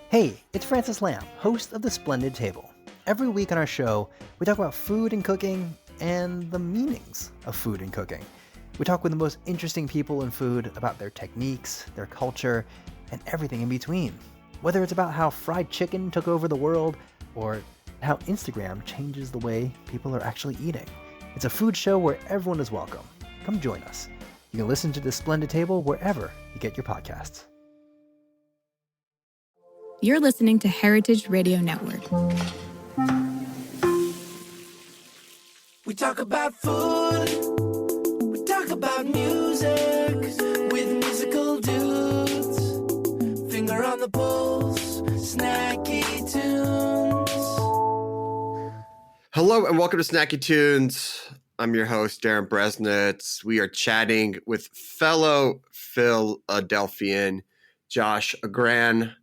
Hey, it's Francis Lamb, host of The Splendid Table. Every week on our show, we talk about food and cooking and the meanings of food and cooking. We talk with the most interesting people in food about their techniques, their culture, and everything in between. Whether it's about how fried chicken took over the world or how Instagram changes the way people are actually eating. It's a food show where everyone is welcome. Come join us. You can listen to The Splendid Table wherever you get your podcasts. You're listening to Heritage Radio Network. We talk about food, we talk about music, with musical dudes, finger on the pulse, snacky tunes. Hello and welcome to Snacky Tunes. I'm your host, Darren Bresnitz. We are chatting with fellow Philadelphian Josh Agran,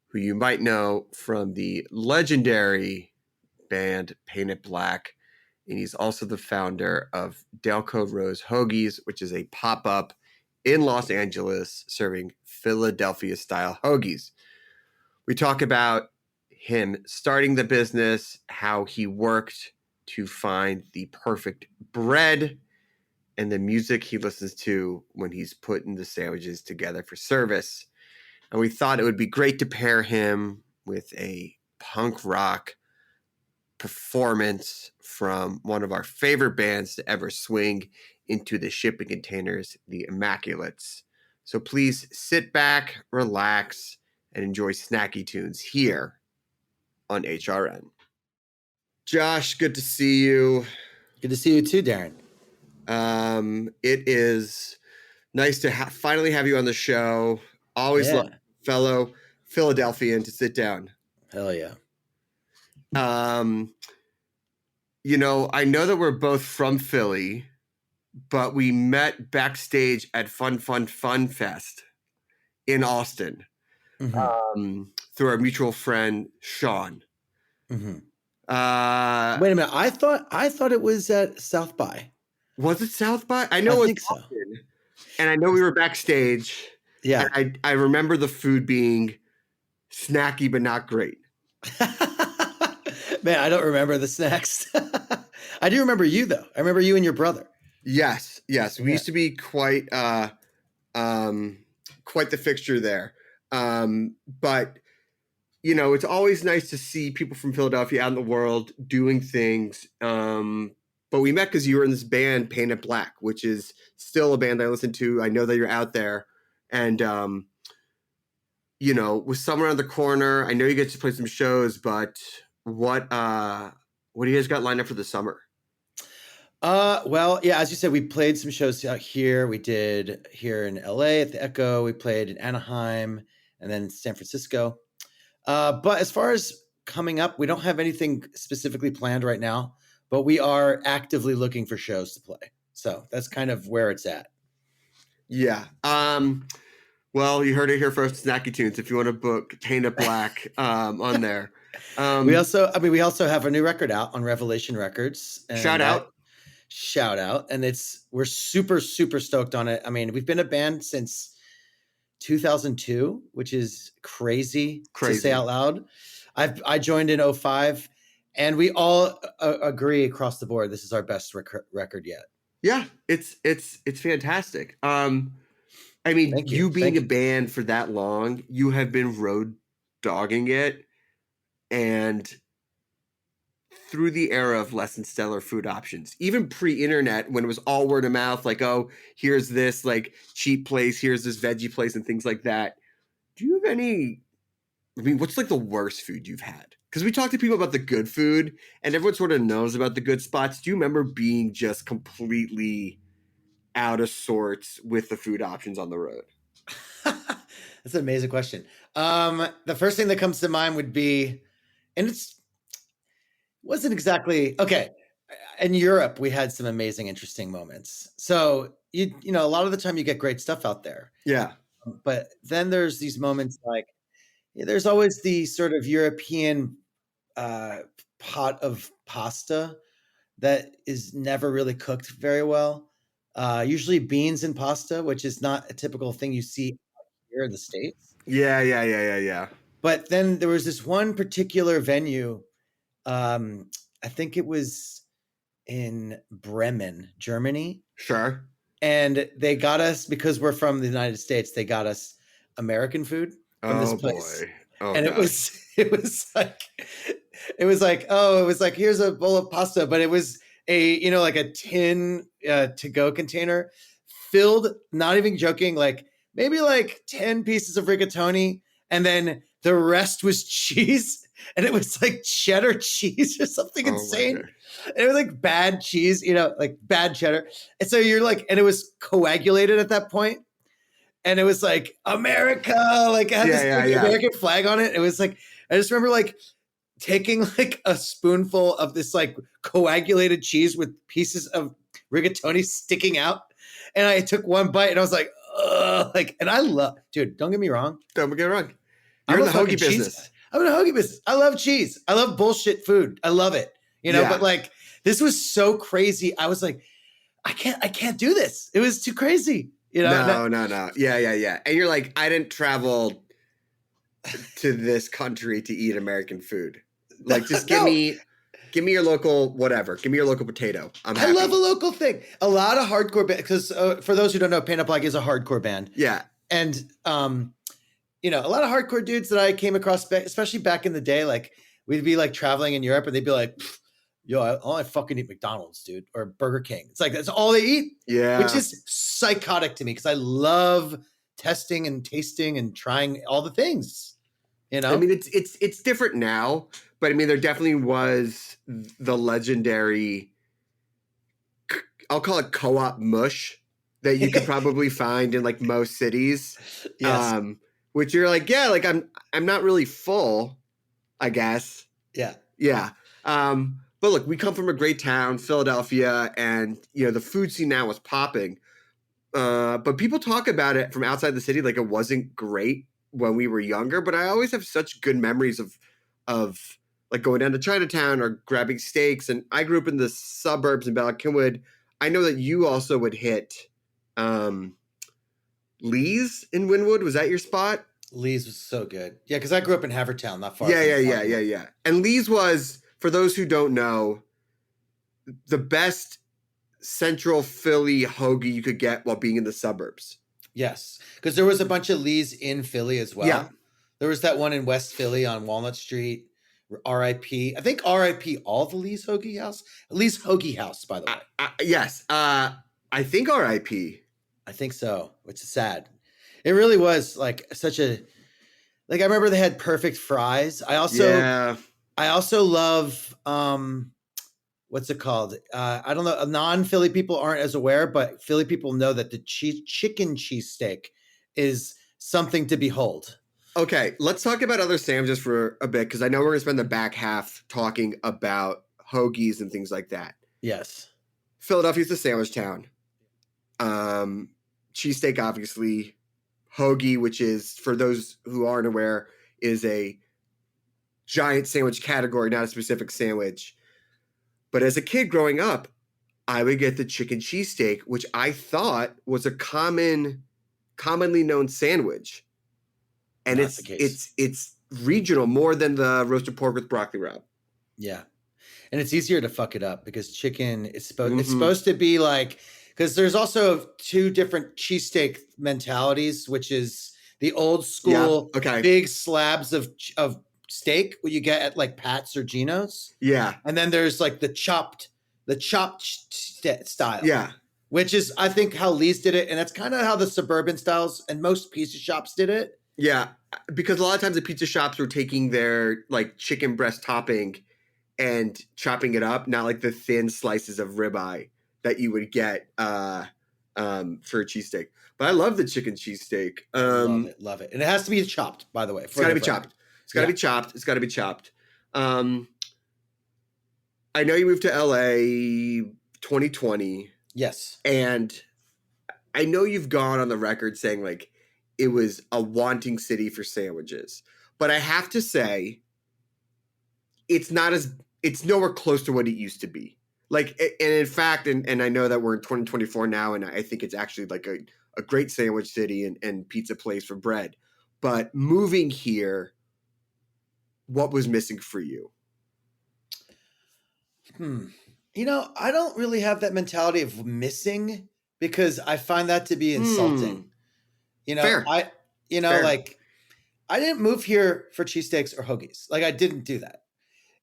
who you might know from the legendary band Painted Black. And he's also the founder of Delco Rose Hoagies, which is a pop-up in Los Angeles serving Philadelphia-style hoagies. We talk about him starting the business, how he worked to find the perfect bread, and the music he listens to when he's putting the sandwiches together for service. And we thought it would be great to pair him with a punk rock performance from one of our favorite bands to ever swing into the shipping containers, the Immaculates. So please sit back, relax, and enjoy Snacky Tunes here on HRN. Josh, good to see you. Good to see you too, Darren. It is nice to finally have you on the show. Always love fellow Philadelphian to sit down. Hell yeah. You know, I know that we're both from Philly, but we met backstage at Fun Fest in Austin through our mutual friend Sean. Mm-hmm. Wait a minute. I thought it was at South by. Was it South by? I know I it think was so. Austin, and I know we were backstage. Yeah. I remember the food being snacky but not great. Man, I don't remember the snacks. I do remember you though. I remember you and your brother. Yes. We used to be quite the fixture there. But you know, it's always nice to see people from Philadelphia out in the world doing things. But we met because you were in this band, Painted Black, which is still a band I listen to. I know that you're out there. And, you know, with summer around the corner, I know you get to play some shows, but what do you guys got lined up for the summer? Well, yeah, as you said, we played some shows out here. We did here in LA at the Echo. We played in Anaheim and then San Francisco. But as far as coming up, we don't have anything specifically planned right now, but we are actively looking for shows to play. So that's kind of where it's at. Yeah. Well, you heard it here first, Snacky Tunes. If you want to book Painted Black on there. We also have a new record out on Revelation Records. And shout out. And we're super, super stoked on it. I mean, we've been a band since 2002, which is crazy to say out loud. I joined in 2005, and we all agree across the board this is our best record yet. Yeah, it's fantastic. I mean, you being a band for that long, you have been road dogging it, and through the era of less than stellar food options, even pre-internet, when it was all word of mouth, like, oh, here's this like cheap place, here's this veggie place, and things like that. Do you have any? I mean, what's like the worst food you've had? Because we talk to people about the good food, and everyone sort of knows about the good spots. Do you remember being just completely out of sorts with the food options on the road? That's an amazing question. The first thing that comes to mind would be, and wasn't exactly okay. In Europe, we had some amazing, interesting moments. So you know, a lot of the time you get great stuff out there. Yeah. But then there's these moments like there's always the sort of European pot of pasta that is never really cooked very well. Usually beans and pasta, which is not a typical thing you see here in the States. Yeah. But then there was this one particular venue. I think it was in Bremen, Germany. Sure. And they got us, because we're from the United States, they got us American food from this place. Boy. Oh, And God. it was like, here's a bowl of pasta, but it was like a tin to go container filled, not even joking, like maybe like 10 pieces of rigatoni, and then the rest was cheese, and it was like cheddar cheese or something insane. And it was like bad cheese, like bad cheddar. And so you're like, and it was coagulated at that point. And it was like America, like it had this American flag on it. It was like, I just remember like taking like a spoonful of this like coagulated cheese with pieces of rigatoni sticking out. And I took one bite and I was like, ugh, like, and I love, dude, don't get me wrong. Don't get me wrong. You're in the hoagie business. I'm in the hoagie business. I love cheese. I love bullshit food. I love it. But like, this was so crazy. I was like, I can't do this. It was too crazy. No. Yeah. And you're like, I didn't travel to this country to eat American food. Like, just give me your local whatever. Give me your local potato. I love a local thing. A lot of hardcore bands, because for those who don't know, Paint Up Black is a hardcore band. Yeah. And a lot of hardcore dudes that I came across, especially back in the day, like we'd be like traveling in Europe and they'd be like, yo, I fucking eat McDonald's, dude, or Burger King. It's like, that's all they eat. Yeah. Which is psychotic to me because I love testing and tasting and trying all the things, I mean, it's different now, but I mean, there definitely was the legendary, I'll call it co-op mush that you could probably find in like most cities. Yes. Which you're like, yeah, like I'm not really full, I guess. Yeah. Yeah. But look, we come from a great town, Philadelphia, and the food scene now is popping. But people talk about it from outside the city like it wasn't great when we were younger. But I always have such good memories of like going down to Chinatown or grabbing steaks. And I grew up in the suburbs in Ballackinwood. I know that you also would hit Lee's in Wynwood. Was that your spot? Lee's was so good. Yeah, because I grew up in Havertown, not far. Yeah. And Lee's was, for those who don't know, the best central Philly hoagie you could get while being in the suburbs. Yes, because there was a bunch of Lee's in Philly as well. Yeah. There was that one in West Philly on Walnut Street. R.I.P. I think R.I.P. all the Lee's Hoagie House. Lee's Hoagie House, by the way. Yes. I think R.I.P. I think so, which is sad. It really was like such a, like I remember they had perfect fries. I also love what's it called? I don't know. Non-Philly people aren't as aware, but Philly people know that the chicken cheesesteak is something to behold. Okay, let's talk about other sandwiches for a bit because I know we're going to spend the back half talking about hoagies and things like that. Yes. Philadelphia's a sandwich town. Cheesesteak, obviously. Hoagie, which is, for those who aren't aware, is a giant sandwich category, not a specific sandwich. But as a kid growing up, I would get the chicken cheesesteak, which I thought was a commonly known sandwich. And it's regional more than the roasted pork with broccoli rabe. Yeah. And it's easier to fuck it up because chicken is it's supposed to be like, because there's also two different cheesesteak mentalities, which is the old school big slabs of steak what you get at like Pat's or Geno's. Yeah. And then there's like the chopped style. Yeah. Which is, I think, how Lee's did it. And that's kind of how the suburban styles and most pizza shops did it. Yeah. Because a lot of times the pizza shops were taking their like chicken breast topping and chopping it up, not like the thin slices of ribeye that you would get for a cheesesteak. But I love the chicken cheesesteak. Love it. And it has to be chopped, by the way. It's got to be chopped. It's got to be chopped. I know you moved to LA 2020. Yes. And I know you've gone on the record saying like it was a wanting city for sandwiches. But I have to say it's nowhere close to what it used to be. Like, and in fact, and I know that we're in 2024 now, and I think it's actually like a great sandwich city and pizza place for bread. But moving here what was missing for you? You know, I don't really have that mentality of missing because I find that to be insulting. You know, Fair. Fair. like I didn't move here for cheesesteaks or hoagies. Like I didn't do that.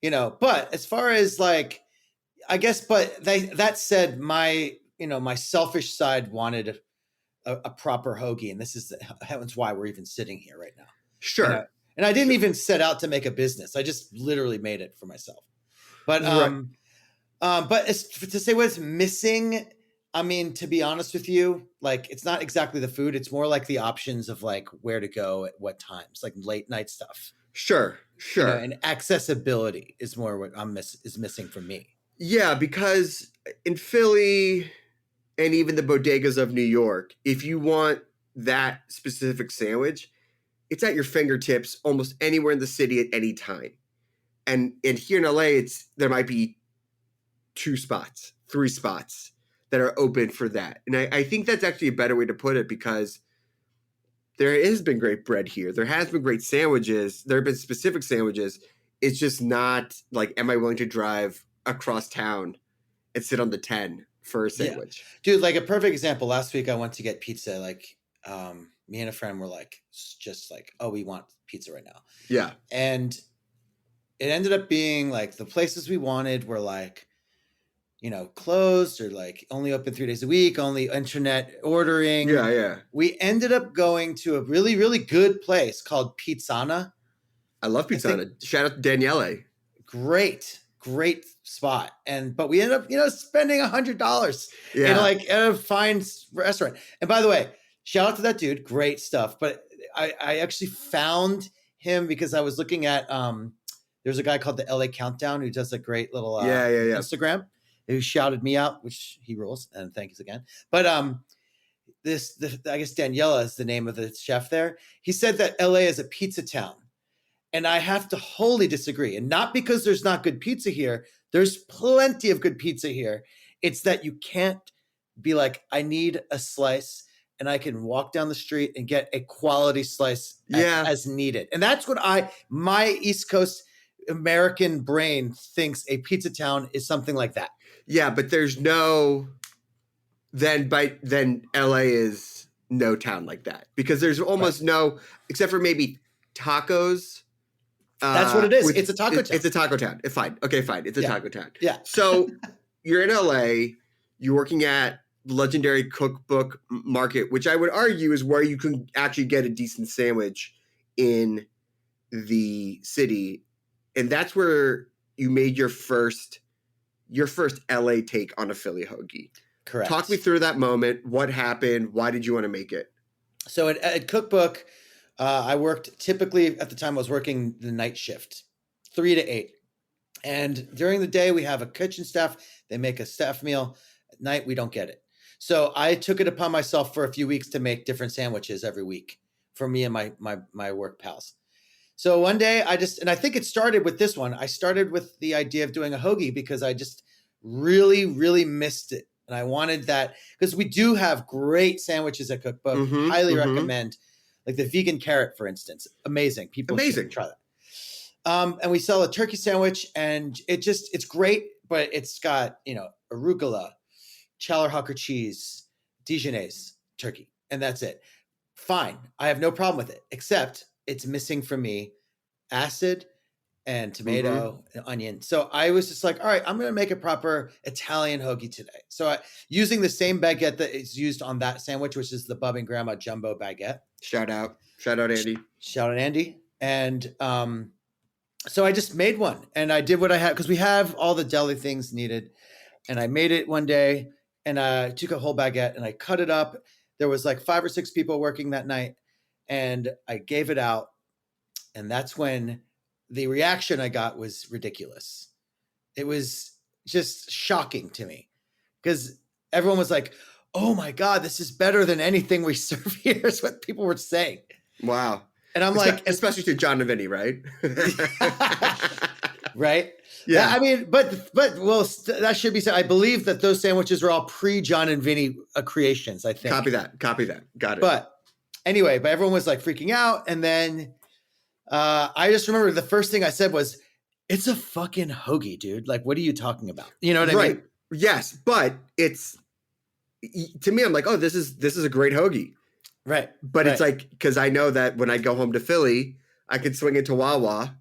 You know, but as far as like, I guess, but that said, my selfish side wanted a proper hoagie, and that's why we're even sitting here right now. Sure. You know? And I didn't even set out to make a business. I just literally made it for myself. But but to say what's missing, I mean, to be honest with you, like it's not exactly the food. It's more like the options of like where to go at what times, like late night stuff. Sure. You know, and accessibility is more what is missing for me. Yeah, because in Philly and even the bodegas of New York, if you want that specific sandwich, it's at your fingertips almost anywhere in the city at any time. And here in LA, there might be 2 spots, 3 spots that are open for that. And I think that's actually a better way to put it because there has been great bread here. There has been great sandwiches. There have been specific sandwiches. It's just not like, am I willing to drive across town and sit on the 10 for a sandwich? Yeah. Dude, like a perfect example. Last week I went to get pizza. Like me and a friend were like, just like, oh, we want pizza right now. Yeah. And it ended up being like the places we wanted were like, you know, closed or like only open 3 days a week, only internet ordering. Yeah. We ended up going to a really, really good place called Pizzana. I love Pizzana. Shout out to Daniele. Great spot. But we ended up, you know, spending $100 in like a fine restaurant. And by the way, shout out to that dude. Great stuff. But I actually found him because I was looking at, there's a guy called the LA Countdown who does a great little Instagram. Who shouted me out, which he rules, and thank you again. But I guess Daniela is the name of the chef there. He said that LA is a pizza town, and I have to wholly disagree. And not because there's not good pizza here. There's plenty of good pizza here. It's that you can't be like, I need a slice, and I can walk down the street and get a quality slice as needed. And that's what my East Coast American brain thinks a pizza town is something like that. Yeah, but there's then LA is no town like that because there's almost no, except for maybe tacos. That's what it is. It's a taco town. It's a taco town. Fine. Okay, fine. It's a taco town. Yeah. So you're in LA, you're working at the legendary Cookbook Market, which I would argue is where you can actually get a decent sandwich in the city. And that's where you made your first LA take on a Philly hoagie. Correct. Talk me through that moment. What happened? Why did you want to make it? So at Cookbook, I worked typically at the time I was working the night shift, 3 to 8. And during the day we have a kitchen staff. They make a staff meal. At night we don't get it. So I took it upon myself for a few weeks to make different sandwiches every week for me and my work pals. So one day I think it started with this one. I started with the idea of doing a hoagie because I just really, really missed it. And I wanted that because we do have great sandwiches at Cookbook. Highly recommend. Like the vegan carrot, for instance. Amazing. People should try that. And we sell a turkey sandwich and it's great, but it's got, you know, arugula, Challerhocker cheese, Dijonnaise turkey. And that's it. Fine. I have no problem with it, except it's missing for me acid and tomato and onion. So I was just like, all right, I'm going to make a proper Italian hoagie today. So using the same baguette that is used on that sandwich, which is the Bub and Grandma Jumbo baguette. Shout out Andy. Shout out Andy. And so I just made one and I did what I had because we have all the deli things needed. And I made it one day and I took a whole baguette and I cut it up. There was like 5 or 6 people working that night. And I gave it out. And that's when the reaction I got was ridiculous. It was just shocking to me because everyone was like, oh my God, this is better than anything we serve here is what people were saying. Wow. And I'm like, especially to John and Vinny, right? Right. Yeah. I mean, but well, that should be said. I believe that those sandwiches are all pre-John and Vinny creations, I think. Copy that. Got it. But anyway, everyone was like freaking out. And then I just remember the first thing I said was, "It's a fucking hoagie, dude. Like, what are you talking about?" You know what I Right. mean? Yes, but it's to me, I'm like, oh, this is a great hoagie. Right. But it's like, because I know that when I go home to Philly, I could swing into Wawa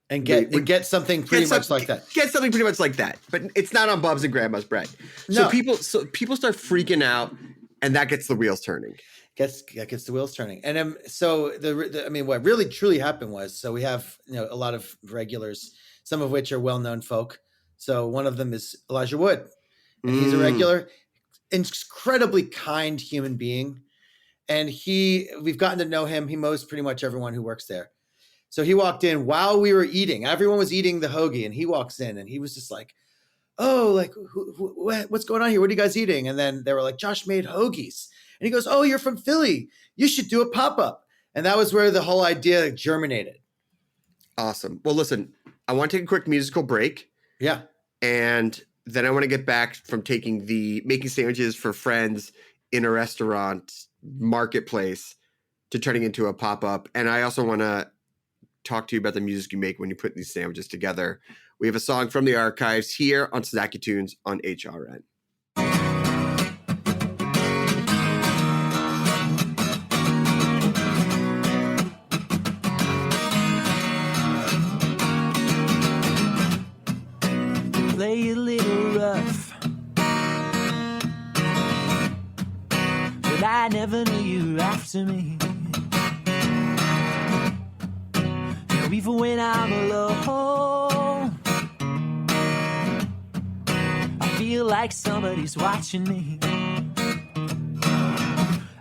and get something pretty much like that. Get something pretty much like that, but it's not on Bub's and Grandma's bread. No. So people start freaking out, and that gets the wheels turning. Gets the wheels turning. And so I mean, what really truly happened was, so we have a lot of regulars, some of which are well-known folk. So one of them is Elijah Wood, and he's a regular, incredibly kind human being. And we've gotten to know him. He knows pretty much everyone who works there. So he walked in while we were eating. Everyone was eating the hoagie, and he walks in, and he was just like, "Oh, like what's going on here? What are you guys eating?" And then they were like, "Josh made hoagies." And he goes, "Oh, you're from Philly. You should do a pop-up." And that was where the whole idea germinated. Awesome. Well, listen, I want to take a quick musical break. Yeah. And then I want to get back from making sandwiches for friends in a restaurant marketplace to turning into a pop-up. And I also want to talk to you about the music you make when you put these sandwiches together. We have a song from the archives here on Snacky Tunes on HRN. Play a little rough, but I never knew you were after me. Now even when I'm alone, I feel like somebody's watching me.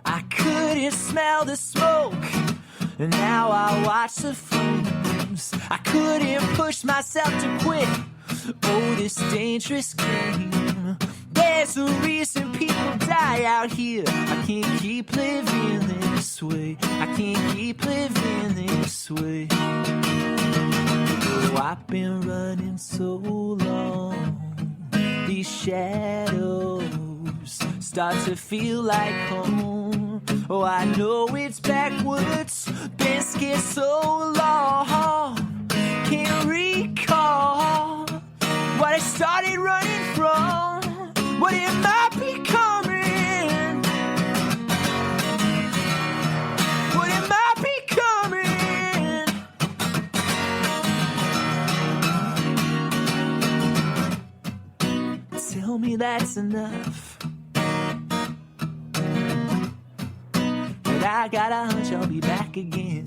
I couldn't smell the smoke, and now I watch the flames. I couldn't push myself to quit. Oh, this dangerous game. There's a reason people die out here. I can't keep living this way. I can't keep living this way. Oh, I've been running so long. These shadows start to feel like home. Oh, I know it's backwards. Been scared so long. Can't recall what I started running from. What am I becoming? What am I becoming? Tell me that's enough. But I got a hunch I'll be back again.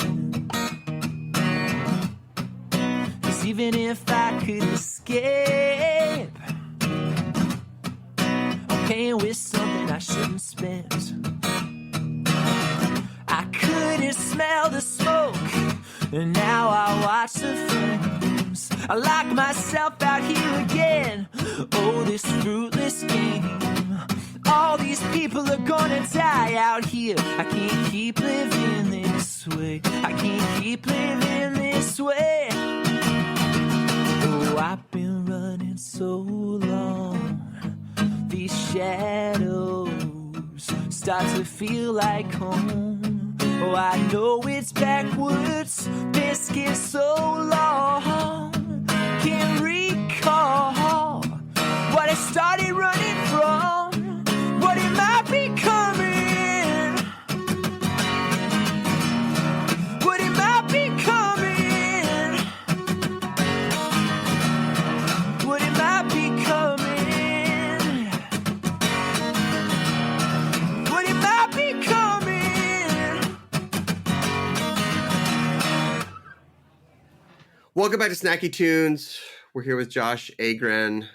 Even if I could escape, I'm paying with something I shouldn't spend. I couldn't smell the smoke, and now I watch the flames. I lock myself out here again. Oh, this fruitless game. All these people are gonna die out here. I can't keep living this way. I can't keep living this way. Oh, I've been running so long. These shadows start to feel like home. Oh, I know it's backwards. Been scared so long. Can't recall what I started running from. What am I becoming? What am I becoming? What am I becoming? What am I becoming? Welcome back to Snacky Tunes. We're here with Josh Agren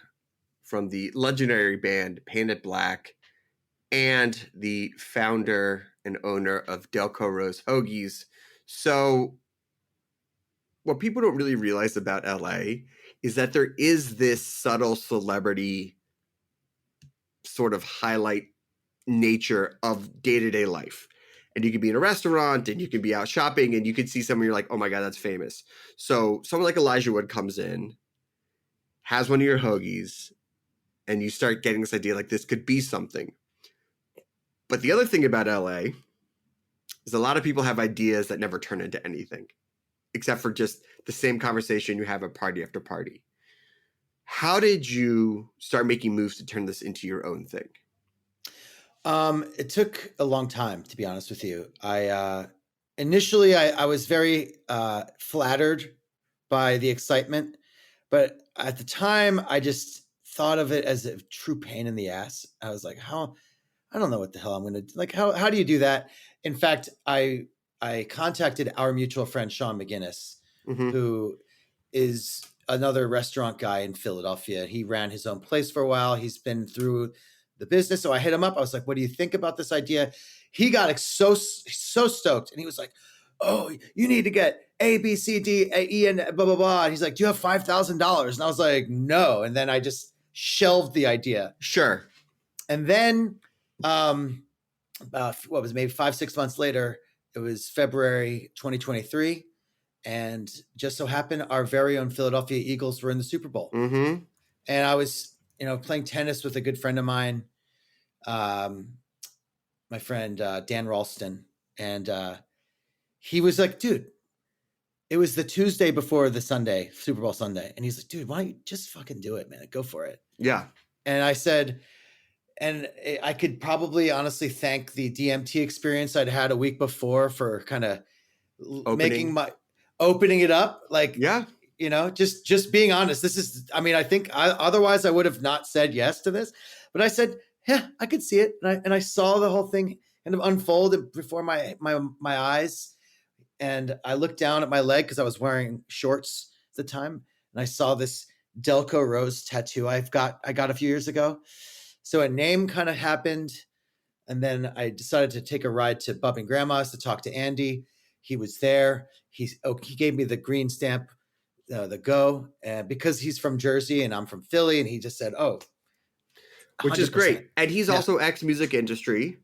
from the legendary band Painted Black and the founder and owner of Delco Rose Hoagies. So what people don't really realize about LA is that there is this subtle celebrity sort of highlight nature of day-to-day life. And you can be in a restaurant and you can be out shopping and you can see someone, you're like, oh my God, that's famous. So someone like Elijah Wood comes in, has one of your hoagies, and you start getting this idea like this could be something. But the other thing about LA is a lot of people have ideas that never turn into anything, except for just the same conversation you have at party after party. How did you start making moves to turn this into your own thing? It took a long time, to be honest with you. Initially I was very flattered by the excitement, but at the time I just thought of it as a true pain in the ass. I was like, I don't know what the hell I'm going to like. How do you do that? In fact, I contacted our mutual friend, Sean McGinnis, who is another restaurant guy in Philadelphia. He ran his own place for a while. He's been through the business. So I hit him up. I was like, what do you think about this idea? He got so stoked. And he was like, oh, you need to get A, B, C, D, E, and blah, blah, blah. And he's like, do you have $5,000? And I was like, no. And then I just shelved the idea. Sure. And then maybe 5-6 months later, it was February 2023. And just so happened our very own Philadelphia Eagles were in the Super Bowl. And I was, playing tennis with a good friend of mine, my friend Dan Ralston. And he was like, dude, it was the Tuesday before the Sunday, Super Bowl Sunday. And he's like, dude, why don't you just fucking do it, man? Go for it. Yeah. And I said, and I could probably honestly thank the DMT experience I'd had a week before for kind of opening it up. Like, yeah, just being honest. This is, I think otherwise I would have not said yes to this, but I said, yeah, I could see it. And I saw the whole thing kind of unfold before my eyes. And I looked down at my leg because I was wearing shorts at the time. And I saw this Delco rose tattoo I got a few years ago. So a name kind of happened. And then I decided to take a ride to Bub and Grandma's to talk to Andy. He was there. He gave me the green stamp, the go, because he's from Jersey and I'm from Philly. And he just said, oh, 100%. Which is great. And he's also ex-music industry.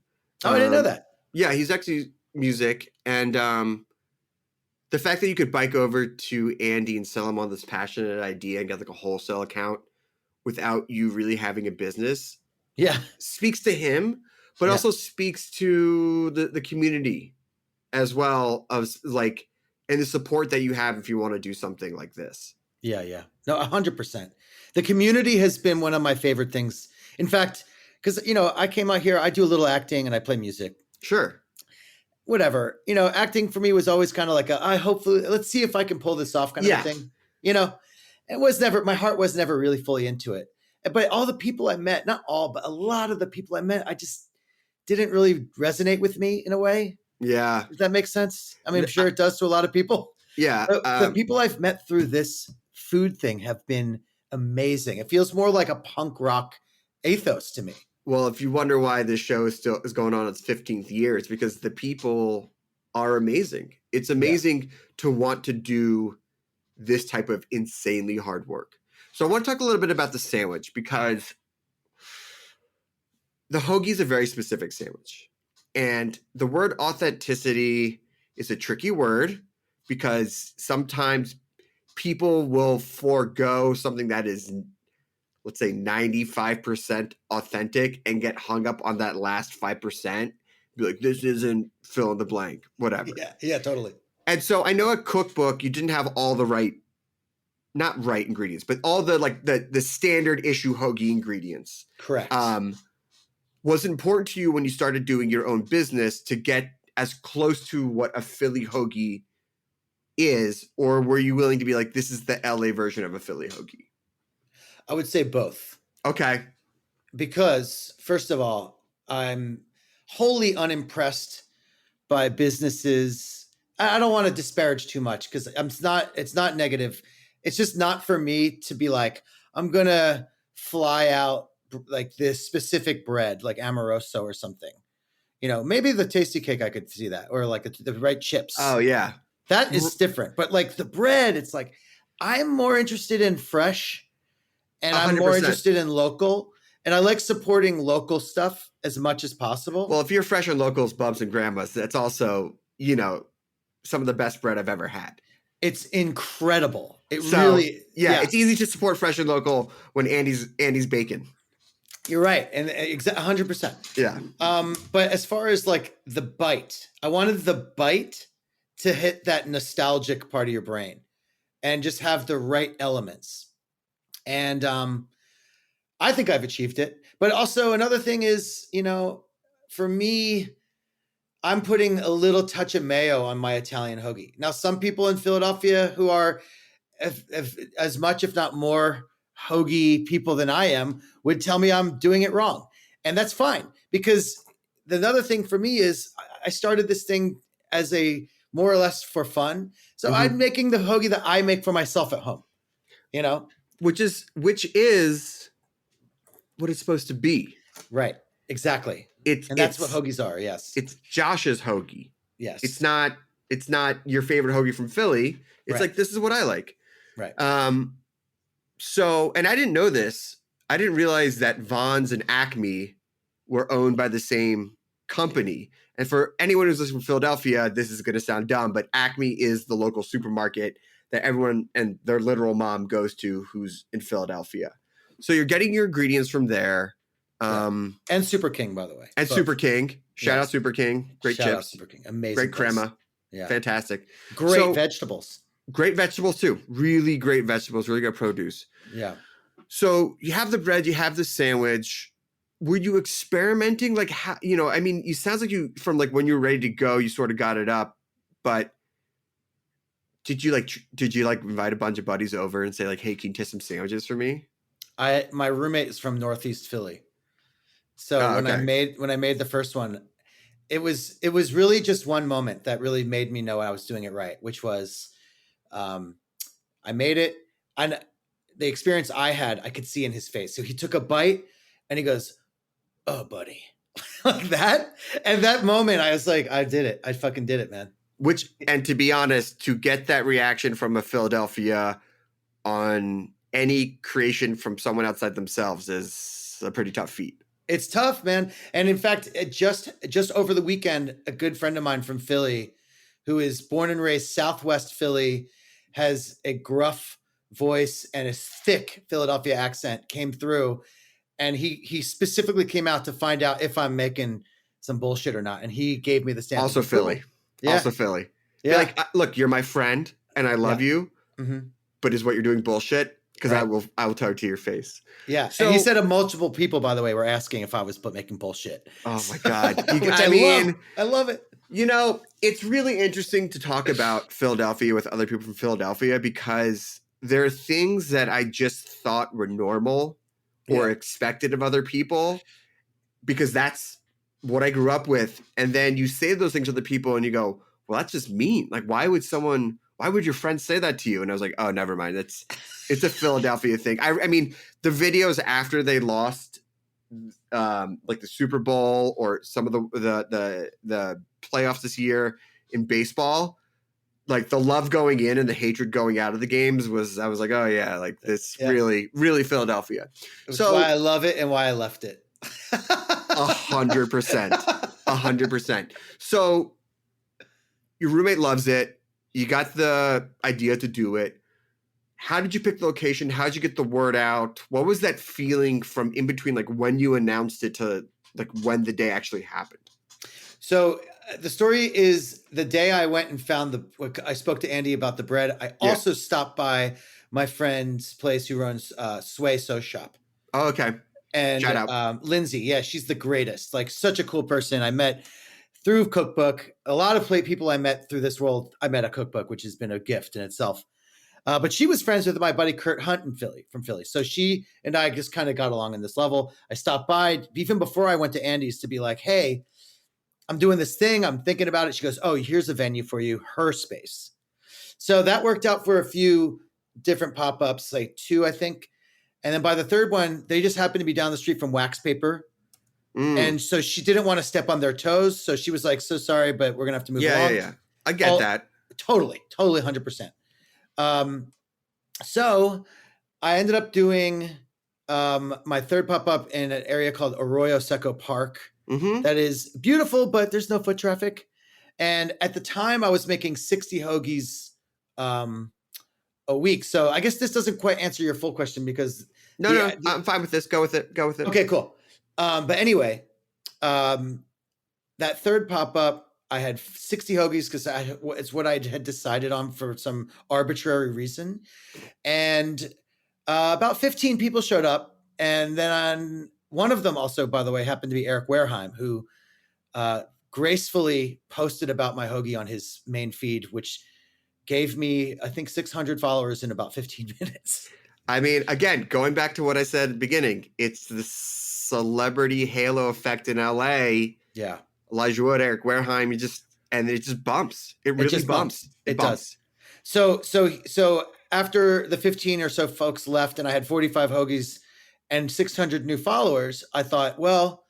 Oh, I didn't know that. Yeah, he's actually music. And the fact that you could bike over to Andy and sell him on this passionate idea and get like a wholesale account without you really having a business. Yeah. Speaks to him, but also speaks to the community as well, of like, and the support that you have if you want to do something like this. Yeah. Yeah. No, 100%. The community has been one of my favorite things. In fact, because, I came out here, I do a little acting and I play music. Sure. Whatever, acting for me was always kind of like let's see if I can pull this off kind of a thing. My heart was never really fully into it. But all the people I met, not all, but a lot of the people I met, I just didn't really resonate with me in a way. Yeah. Does that make sense? I'm sure it does to a lot of people. Yeah. The people I've met through this food thing have been amazing. It feels more like a punk rock ethos to me. Well, if you wonder why this show is going on its 15th year, it's because the people are amazing. It's amazing to want to do this type of insanely hard work. So I want to talk a little bit about the sandwich, because the hoagie is a very specific sandwich. And the word authenticity is a tricky word, because sometimes people will forego something that is, let's say, 95% authentic and get hung up on that last 5%. Be like, this isn't fill in the blank, whatever. Yeah, totally. And so I know a cookbook, you didn't have all the not right ingredients, but all the standard issue hoagie ingredients. Correct. Was it important to you when you started doing your own business to get as close to what a Philly hoagie is, or were you willing to be like, this is the LA version of a Philly hoagie? I would say both. Okay. Because first of all, I'm wholly unimpressed by businesses. I don't want to disparage too much, because it's not negative. It's just not for me to be like, I'm going to fly out like this specific bread, like Amoroso or something. Maybe the tasty cake, I could see that, or like the right chips. Oh yeah. That is different. But like the bread, it's like, I'm more interested in fresh, and 100%. I'm more interested in local, and I like supporting local stuff as much as possible. Well, if you're fresh and locals, Bubs and Grandmas, that's also, some of the best bread I've ever had. It's incredible. It's easy to support fresh and local when Andy's baking. You're right. And 100%. Yeah. But as far as like the bite, I wanted the bite to hit that nostalgic part of your brain and just have the right elements. And I think I've achieved it. But also another thing is, for me, I'm putting a little touch of mayo on my Italian hoagie. Now, some people in Philadelphia who are as much, if not more, hoagie people than I am would tell me I'm doing it wrong. And that's fine, because the other thing for me is I started this thing as a more or less for fun. So I'm making the hoagie that I make for myself at home, which is what it's supposed to be. Right. Exactly. That's what hoagies are. Yes. It's Josh's hoagie. Yes. It's not your favorite hoagie from Philly. It's like, this is what I like. Right. So, and I didn't know this. I didn't realize that Vons and Acme were owned by the same company. And for anyone who's listening from Philadelphia, this is going to sound dumb, but Acme is the local supermarket that everyone and their literal mom goes to who's in Philadelphia. So you're getting your ingredients from there. And Super King, by the way. And both. Super King. Shout out Super King. Great Shout chips. Out Super King. Amazing. Great place. crema. Yeah. Fantastic. Great vegetables. Great vegetables too. Really great vegetables. Really good produce. Yeah. So you have the bread, you have the sandwich. Were you experimenting? Like, how, it sounds like you, from like when you were ready to go, you sort of got it up, but did you invite a bunch of buddies over and say like, hey, can you taste some sandwiches for me? My roommate is from Northeast Philly. So when I made the first one, it was really just one moment that really made me know I was doing it right, which was, I made it, and the experience I had, I could see in his face. So he took a bite and he goes, "Oh, buddy," like that. And that moment, I was like, I did it. I fucking did it, man. And to be honest, to get that reaction from a Philadelphia on any creation from someone outside themselves is a pretty tough feat. It's tough, man. And in fact, just over the weekend, a good friend of mine from Philly, who is born and raised Southwest Philly, has a gruff voice and a thick Philadelphia accent, came through, and he specifically came out to find out if I'm making some bullshit or not. And he gave me the stamp. Also Philly. Yeah. Also Philly. Yeah. Like, look, you're my friend and I love you, but is what you're doing bullshit? Because I will tell it to your face. Yeah. So, and he said multiple people, by the way, were asking if I was making bullshit. Oh my God. I love it. It's really interesting to talk about Philadelphia with other people from Philadelphia, because there are things that I just thought were normal or expected of other people, because that's what I grew up with. And then you say those things to other people and you go, well, that's just mean. Like, why would your friend say that to you? And I was like, oh, never mind. It's a Philadelphia thing. I mean, the videos after they lost, like the Super Bowl or some of the playoffs this year in baseball, like the love going in and the hatred going out of the games I was like, oh yeah, like this really, really Philadelphia. So why I love it and why I left it. 100%. 100%. So your roommate loves it. You got the idea to do it. How did you pick the location? How did you get the word out? What was that feeling from in between, like when you announced it to like when the day actually happened? So the story is the day I went and found I spoke to Andy about the bread. I also stopped by my friend's place who runs Sway So Shop. Oh, okay. And shout out. Lindsay. Yeah, she's the greatest. Like such a cool person. I met through Cookbook. A lot of people I met through this world, I met at Cookbook, which has been a gift in itself. But she was friends with my buddy Kurt Hunt from Philly. So she and I just kind of got along on this level. I stopped by even before I went to Andy's to be like, hey, I'm doing this thing. I'm thinking about it. She goes, oh, here's a venue for you, her space. So that worked out for a few different pop-ups, like 2, I think. And then by the third one, they just happened to be down the street from Wax Paper. And so she didn't want to step on their toes. So she was like, so sorry, but we're going to have to move along. Yeah. I get that. Totally 100%. So I ended up doing my third pop-up in an area called Arroyo Seco Park. That is beautiful, but there's no foot traffic. And at the time I was making 60 hoagies a week. So I guess this doesn't quite answer your full question because No, I'm fine with this. Go with it. Okay, cool. But anyway, that third pop-up, I had 60 hoagies because it's what I had decided on for some arbitrary reason. And about 15 people showed up. And then one of them also, by the way, happened to be Eric Wareheim, who gracefully posted about my hoagie on his main feed, which gave me, I think, 600 followers in about 15 minutes. I mean, again, going back to what I said at the beginning, it's the celebrity halo effect in LA. Yeah. Elijah Wood, Eric Wareheim, it just bumps. It really just bumps. It does. So after the 15 or so folks left and I had 45 hoagies and 600 new followers, I thought, well,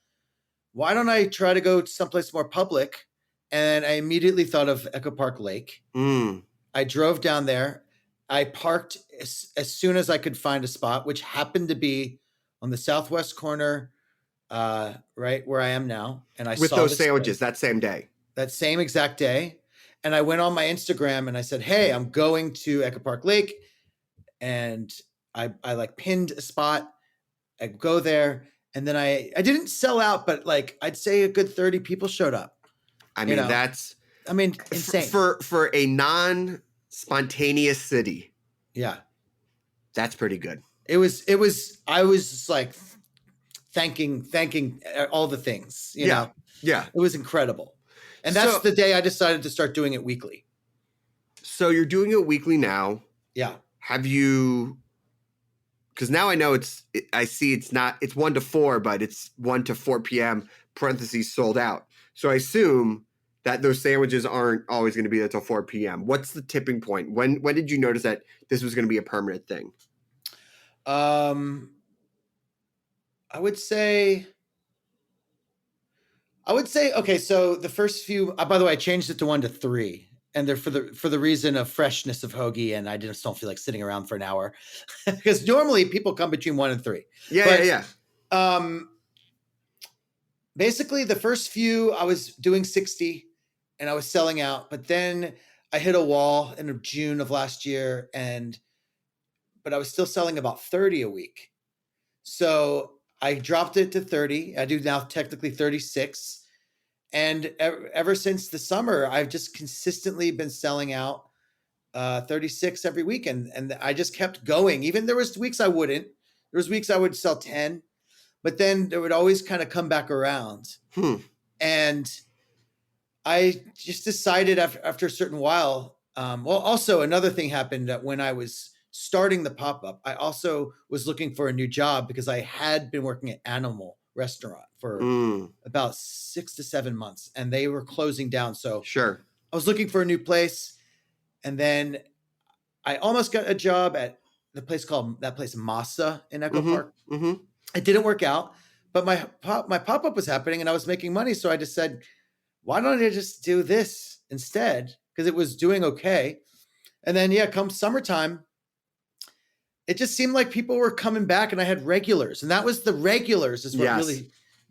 why don't I try to go someplace more public? And I immediately thought of Echo Park Lake. I drove down there. I parked as soon as I could find a spot, which happened to be on the southwest corner, right where I am now. And I with saw those sandwiches that same day. That same exact day. And I went on my Instagram and I said, hey, I'm going to Echo Park Lake. And I like pinned a spot. I go there. And then I didn't sell out, but like I'd say a good 30 people showed up. I mean, that's insane. For a non-spontaneous city. Yeah. That's pretty good. I was just like thanking all the things, you know? Yeah. It was incredible. And that's the day I decided to start doing it weekly. So you're doing it weekly now. Yeah. Have you, because now I know I see it's 1 to 4, but it's 1 to 4 p.m. parentheses sold out. So I assume that those sandwiches aren't always going to be there till 4 p.m. What's the tipping point? When did you notice that this was going to be a permanent thing? I would say, okay. So the first few, by the way, I changed it to 1 to 3, and they're for the reason of freshness of hoagie. And I just don't feel like sitting around for an hour because normally people come between 1 and 3. Yeah. Basically the first few I was doing 60 and I was selling out, but then I hit a wall in June of last year but I was still selling about 30 a week. So I dropped it to 30. I do now technically 36. And ever since the summer, I've just consistently been selling out 36 every week. And I just kept going. Even there was weeks I wouldn't. There was weeks I would sell 10, but then there would always kind of come back around. And I just decided after a certain while, also another thing happened that when I was starting the pop-up, I also was looking for a new job because I had been working at Animal Restaurant for about 6 to 7 months and they were closing down. So sure, I was looking for a new place. And then I almost got a job at the place called Masa in Echo Park. It didn't work out, but my pop-up was happening and I was making money. So I just said, why don't I just do this instead? Because it was doing okay. And then, come summertime, it just seemed like people were coming back and I had regulars. And that was the regulars is what really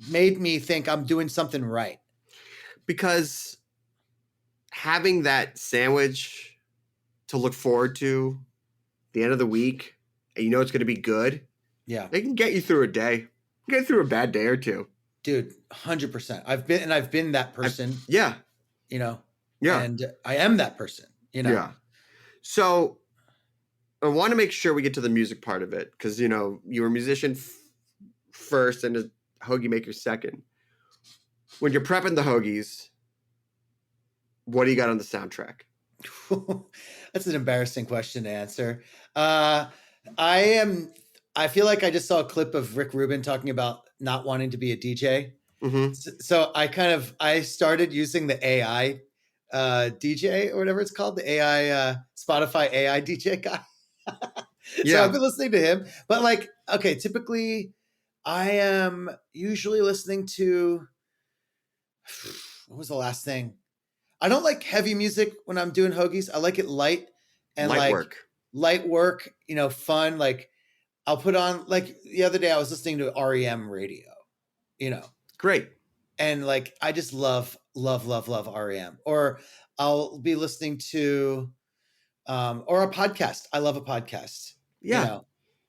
made me think I'm doing something right. Because having that sandwich to look forward to the end of the week, and you know it's going to be good. Yeah. They can get you through a day. Get through a bad day or two. Dude, 100%. I've been that person. Yeah. You know. Yeah. And I am that person, you know. Yeah. So I want to make sure we get to the music part of it because, you know, you were a musician first and a hoagie maker second. When you're prepping the hoagies, what do you got on the soundtrack? That's an embarrassing question to answer. I feel like I just saw a clip of Rick Rubin talking about not wanting to be a DJ. So I started using the AI DJ or whatever it's called, the AI Spotify AI DJ guy. So I've been listening to him, but like, okay, typically I am usually listening to, what was the last thing? I don't like heavy music when I'm doing hoagies. I like it light and light work, you know, fun. Like I'll put on, like the other day I was listening to REM radio, you know. Great. And like, I just love REM. Or I'll be listening to, or a podcast. I love a podcast. Yeah. You know?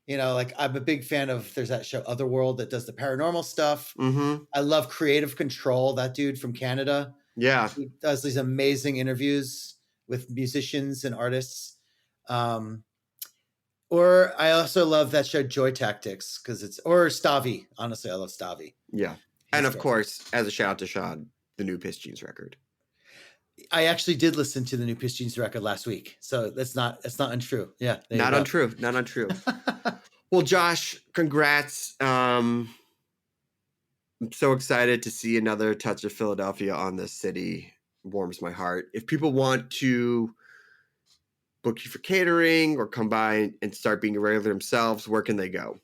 Like I'm a big fan of, there's that show Otherworld that does the paranormal stuff. Mm-hmm. I love Creative Control, that dude from Canada. Yeah. He does these amazing interviews with musicians and artists. Or I also love that show Joy Tactics or Stavi. Honestly, I love Stavi. Yeah. And of course, as a shout out to Sean, the new Piss Jeans record. I actually did listen to the new Piss Jeans record last week, so that's not untrue. Yeah, not untrue. Well, Josh, congrats. I'm so excited to see another touch of Philadelphia on this city. Warms my heart. If people want to book you for catering or come by and start being a regular themselves, where can they go?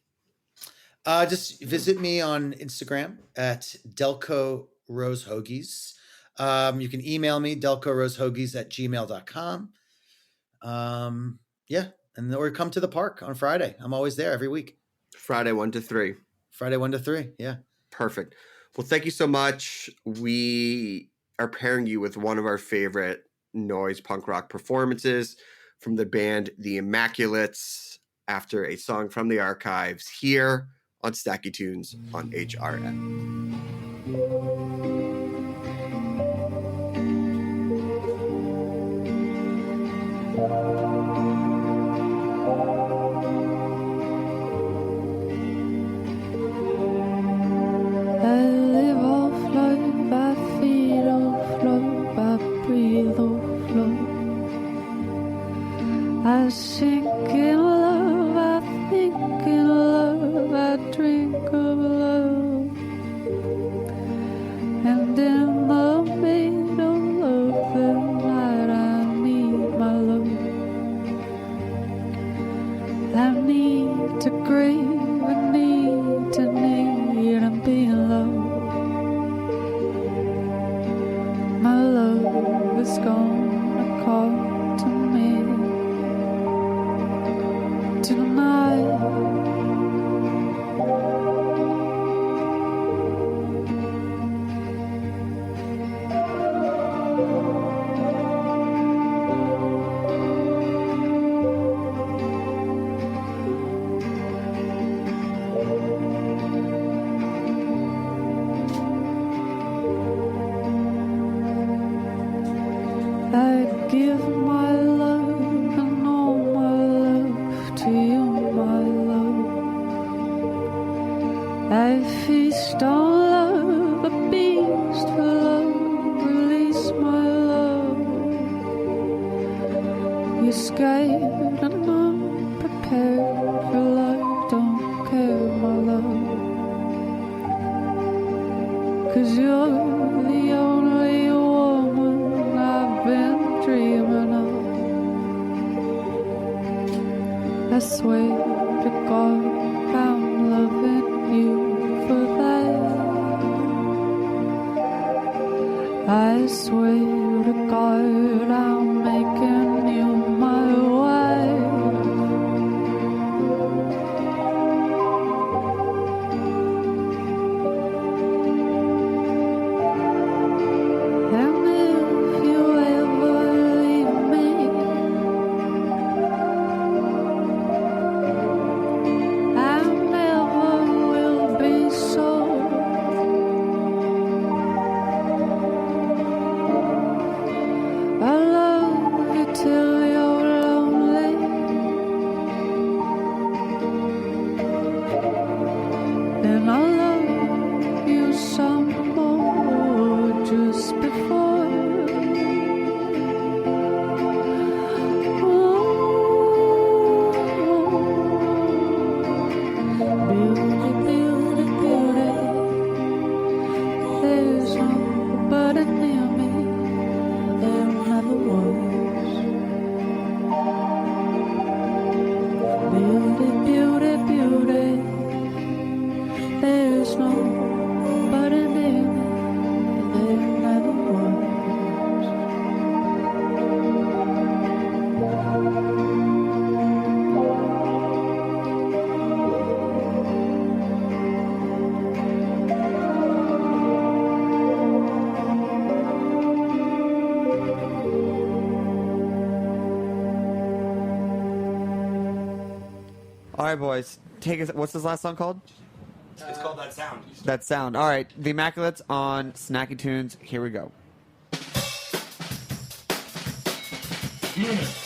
Just visit me on Instagram at Delco Rose Hoagies. You can email me, delcorosehoagies@gmail.com. Yeah. Or come to the park on Friday. I'm always there every week. Friday 1 to 3. Friday 1 to 3. Yeah. Perfect. Well, thank you so much. We are pairing you with one of our favorite noise punk rock performances from the band The Immaculates after a song from the archives here on Stacky Tunes on HRN. I live off love, I feed off love, I breathe off love. I sink in love, I think in love, I drink of love. And in the middle of the night I need my love. I need to grieve, I need to need and be in love. My love is gonna call to me tonight. I give my love and all my love to you, my love. I feast on love, a beast for love, release my love. You're scared and unprepared for love, don't care, my love. 'Cause you're the only woman I've been dreaming of. I swear to God I'm loving you for that. I swear to God I'm making you my wife. And if you ever leave me, All right, boys. Take us. What's this last song called? It's called That Sound. That Sound. All right. The Immaculates on Snacky Tunes. Here we go. Yeah.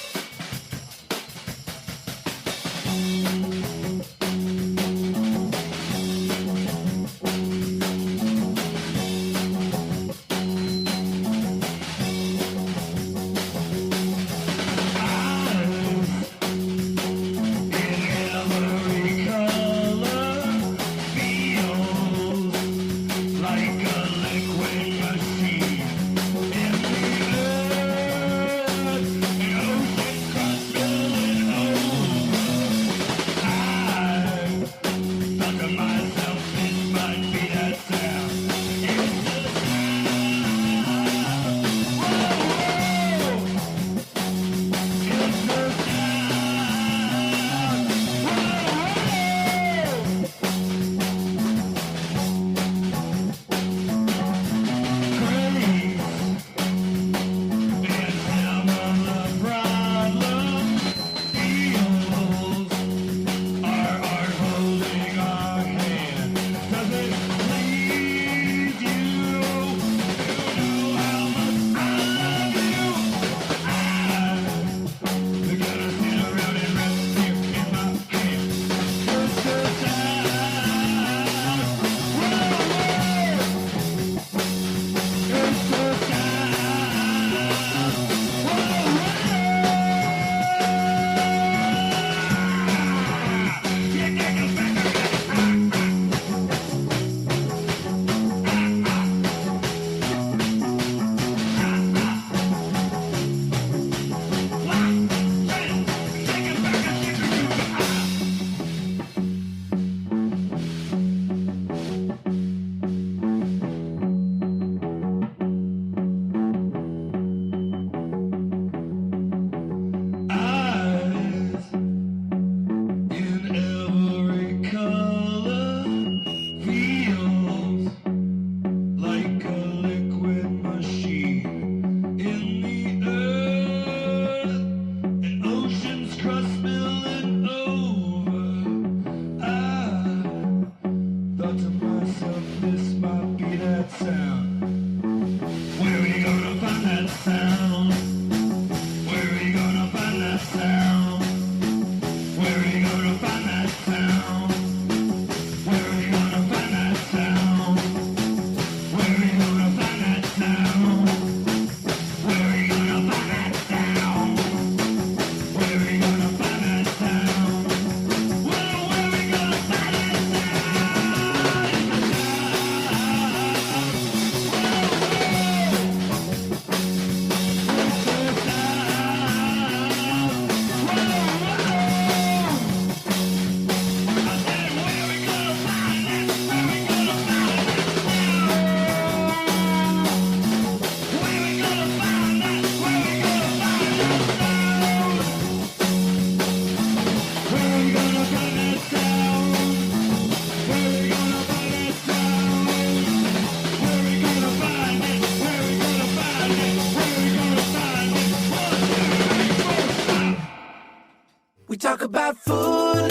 talk about food,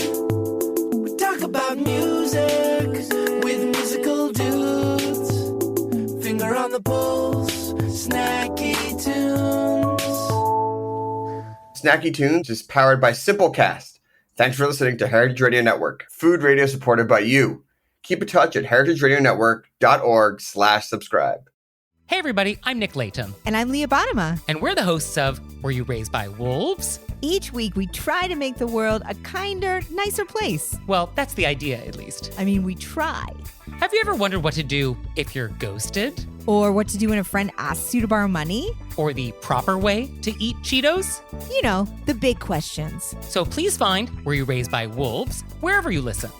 we talk about music with musical dudes. Finger on the pulse, Snacky Tunes. Snacky Tunes is powered by Simplecast. Thanks for listening to Heritage Radio Network, food radio supported by you. Keep in touch at heritageradionetwork.org/subscribe. Hey everybody, I'm Nick Latham. And I'm Leah Bottima. And we're the hosts of Were You Raised by Wolves? Each week we try to make the world a kinder, nicer place. Well, that's the idea at least. I mean, we try. Have you ever wondered what to do if you're ghosted? Or what to do when a friend asks you to borrow money? Or the proper way to eat Cheetos? You know, the big questions. So please find Were You Raised by Wolves wherever you listen.